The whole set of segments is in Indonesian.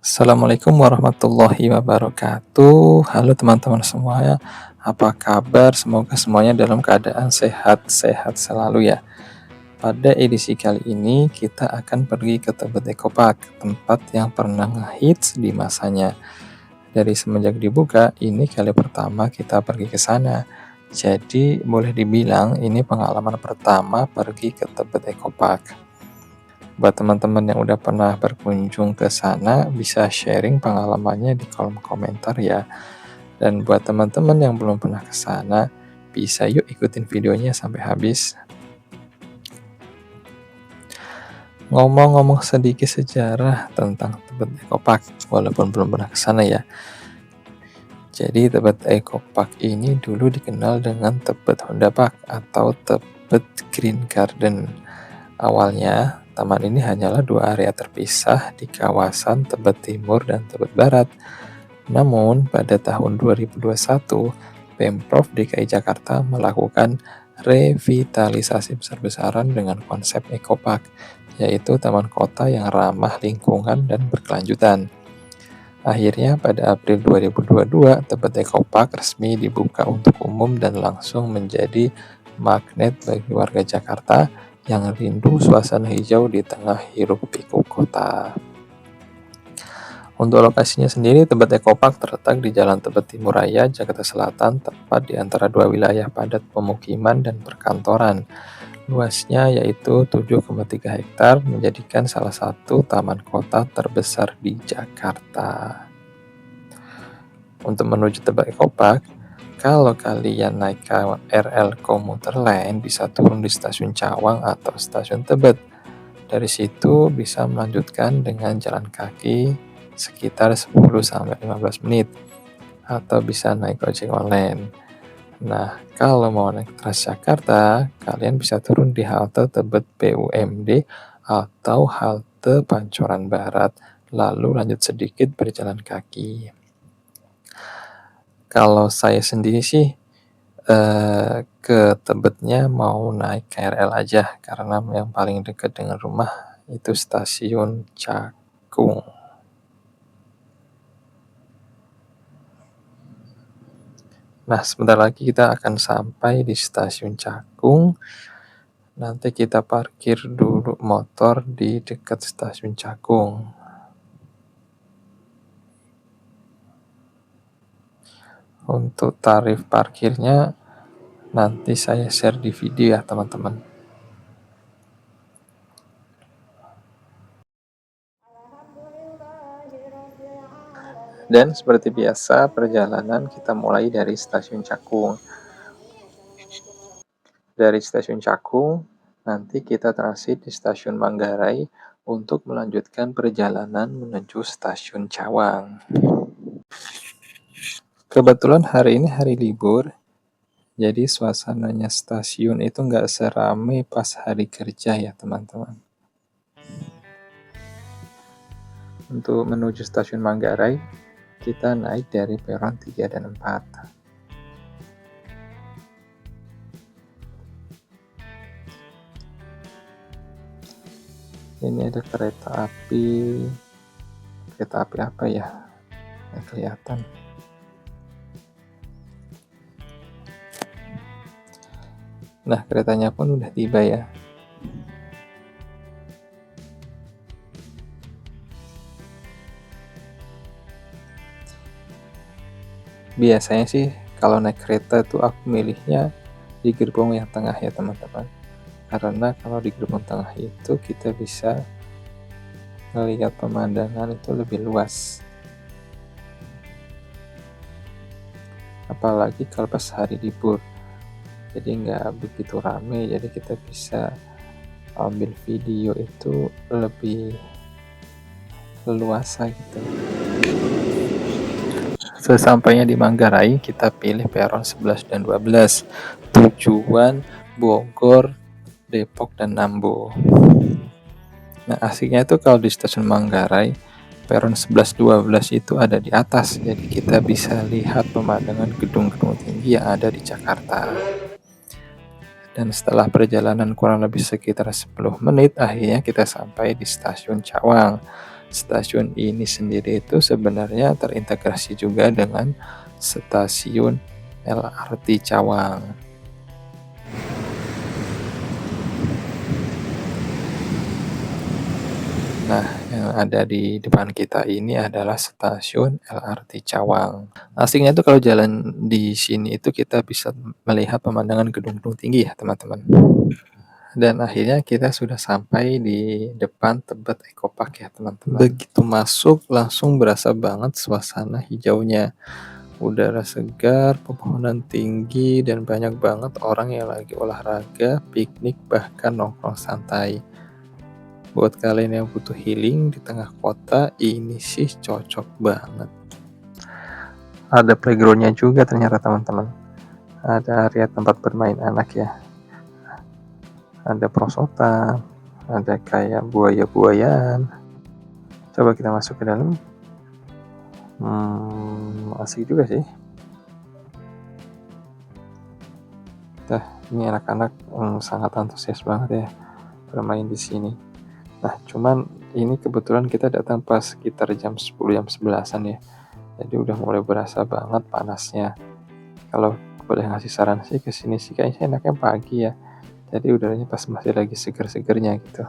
Assalamualaikum warahmatullahi wabarakatuh. Halo teman-teman semuanya, apa kabar? Semoga semuanya dalam keadaan sehat-sehat selalu ya. Pada edisi kali ini kita akan pergi ke Tebet Eco Park, tempat yang pernah ngehits di masanya. Dari semenjak dibuka, ini kali pertama kita pergi ke sana. Jadi boleh dibilang ini pengalaman pertama pergi ke Tebet Eco Park. Buat teman-teman yang udah pernah berkunjung ke sana, bisa sharing pengalamannya di kolom komentar ya. Dan buat teman-teman yang belum pernah ke sana, bisa yuk ikutin videonya sampai habis. Ngomong-ngomong sedikit sejarah tentang Tebet Eco Park, walaupun belum pernah ke sana ya. Jadi Tebet Eco Park ini dulu dikenal dengan Tebet Honda Park atau Tebet Green Garden. Awalnya, taman ini hanyalah dua area terpisah di kawasan Tebet Timur dan Tebet Barat. Namun, pada tahun 2021, Pemprov DKI Jakarta melakukan revitalisasi besar-besaran dengan konsep Eco Park, yaitu taman kota yang ramah lingkungan dan berkelanjutan. Akhirnya, pada April 2022, Tebet Eco Park resmi dibuka untuk umum dan langsung menjadi magnet bagi warga Jakarta yang rindu suasana hijau di tengah hiruk-pikuk kota. Untuk lokasinya sendiri, Tebet Eco Park terletak di Jalan Tebet Timur Raya, Jakarta Selatan, tepat di antara dua wilayah padat pemukiman dan perkantoran. Luasnya yaitu 7,3 hektar, menjadikan salah satu taman kota terbesar di Jakarta. Untuk menuju Tebet Eco Park, kalau kalian naik KRL komuter lain bisa turun di stasiun Cawang atau stasiun Tebet. Dari situ bisa melanjutkan dengan jalan kaki sekitar 10-15 menit atau bisa naik ojek online. Nah, kalau mau naik Transjakarta, kalian bisa turun di halte Tebet BUMD atau halte Pancoran Barat, lalu lanjut sedikit berjalan kaki. Kalau saya sendiri sih ke Tebetnya mau naik KRL aja, karena yang paling dekat dengan rumah itu stasiun Cakung. Nah, sebentar lagi kita akan sampai di stasiun Cakung. Nanti kita parkir dulu motor di dekat stasiun Cakung. Untuk tarif parkirnya nanti saya share di video ya teman-teman. Dan seperti biasa perjalanan kita mulai dari stasiun Cakung. Dari stasiun Cakung, nanti kita transit di stasiun Manggarai untuk melanjutkan perjalanan menuju stasiun Cawang. Kebetulan hari ini hari libur, jadi suasananya stasiun itu nggak serame pas hari kerja ya teman-teman. Untuk menuju stasiun Manggarai, kita naik dari peron 3 dan 4. Ini ada kereta api apa ya? Nggak kelihatan. Nah, keretanya pun udah tiba ya. Biasanya sih kalau naik kereta tuh aku milihnya di gerbong yang tengah ya teman-teman. Karena kalau di gerbong tengah itu kita bisa melihat pemandangan itu lebih luas. Apalagi kalau pas hari libur. Jadi nggak begitu rame, jadi kita bisa ambil video itu lebih leluasa gitu. Sesampainya di Manggarai, kita pilih peron 11 dan 12, tujuan Bogor, Depok, dan Nambo. Nah, asiknya itu kalau di stasiun Manggarai, peron 11-12 itu ada di atas, jadi kita bisa lihat pemandangan gedung-gedung tinggi yang ada di Jakarta. Dan setelah perjalanan kurang lebih sekitar 10 menit, akhirnya kita sampai di stasiun Cawang. Stasiun ini sendiri itu sebenarnya terintegrasi juga dengan stasiun LRT Cawang. Nah, yang ada di depan kita ini adalah stasiun LRT Cawang. Asiknya itu kalau jalan di sini itu kita bisa melihat pemandangan gedung-gedung tinggi ya, teman-teman. Dan akhirnya kita sudah sampai di depan Tebet Eco Park ya, teman-teman. Begitu masuk langsung berasa banget suasana hijaunya. Udara segar, pepohonan tinggi, dan banyak banget orang yang lagi olahraga, piknik, bahkan nongkrong santai. Buat kalian yang butuh healing di tengah kota, ini sih cocok banget. Ada playgroundnya juga ternyata, teman-teman. Ada area tempat bermain anak ya. Ada perosotan, ada kayak buaya-buayaan. Coba kita masuk ke dalam. Asik juga sih. Nah, ini anak-anak sangat antusias banget ya bermain di sini. Nah, cuman ini kebetulan kita datang pas sekitar jam 10, jam 11-an ya. Jadi udah mulai berasa banget panasnya. Kalau boleh ngasih saran sih ke sini sih kayaknya enaknya pagi ya. Jadi udaranya pas masih lagi seger-segernya gitu.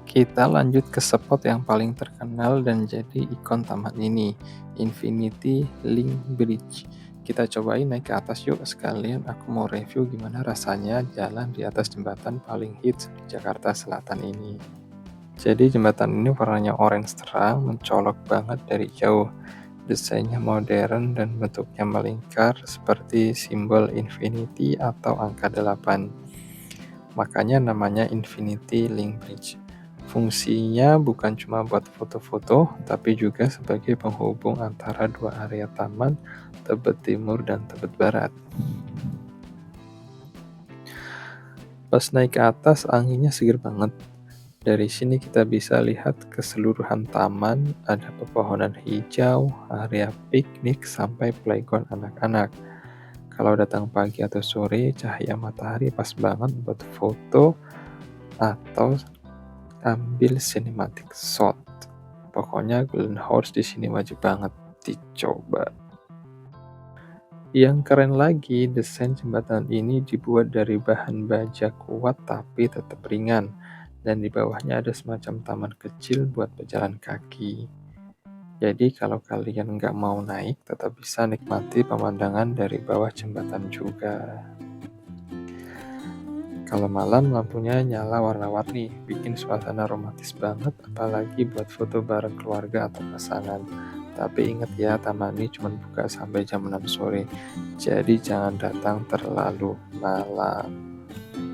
Kita lanjut ke spot yang paling terkenal dan jadi ikon taman ini, Infinity Link Bridge. Kita cobain naik ke atas yuk, sekalian aku mau review gimana rasanya jalan di atas jembatan paling hits di Jakarta Selatan ini. Jadi jembatan ini warnanya orange terang, mencolok banget dari jauh. Desainnya modern dan bentuknya melingkar seperti simbol infinity atau angka 8. Makanya namanya Infinity Link Bridge. Fungsinya bukan cuma buat foto-foto, tapi juga sebagai penghubung antara dua area taman, Tebet Timur dan Tebet Barat. Pas naik ke atas, anginnya seger banget. Dari sini kita bisa lihat keseluruhan taman, ada pepohonan hijau, area piknik, sampai playground anak-anak. Kalau datang pagi atau sore, cahaya matahari pas banget buat foto atau ambil cinematic shot. Pokoknya Golden Horse di sini wajib banget dicoba. Yang keren lagi, desain jembatan ini dibuat dari bahan baja kuat tapi tetap ringan. Dan di bawahnya ada semacam taman kecil buat pejalan kaki. Jadi kalau kalian nggak mau naik, tetap bisa nikmati pemandangan dari bawah jembatan juga. Kalau malam lampunya nyala warna-warni, bikin suasana romantis banget, apalagi buat foto bareng keluarga atau pasangan. Tapi ingat ya, taman ini cuma buka sampai jam 6 sore, jadi jangan datang terlalu malam.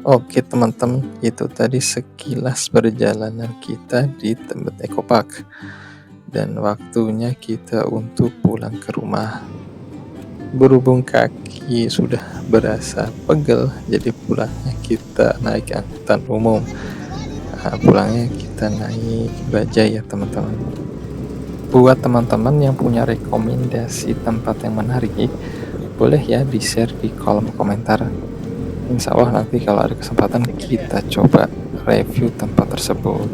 Oke teman-teman, itu tadi sekilas perjalanan kita di Tebet Eco Park. Dan waktunya kita untuk pulang ke rumah. Berhubung kaki sudah berasa pegel, jadi pulangnya kita naik angkutan umum. Nah, pulangnya kita naik bajai ya teman-teman. Buat teman-teman yang punya rekomendasi tempat yang menarik, boleh ya di-share di kolom komentar. Insya Allah nanti kalau ada kesempatan kita coba review tempat tersebut.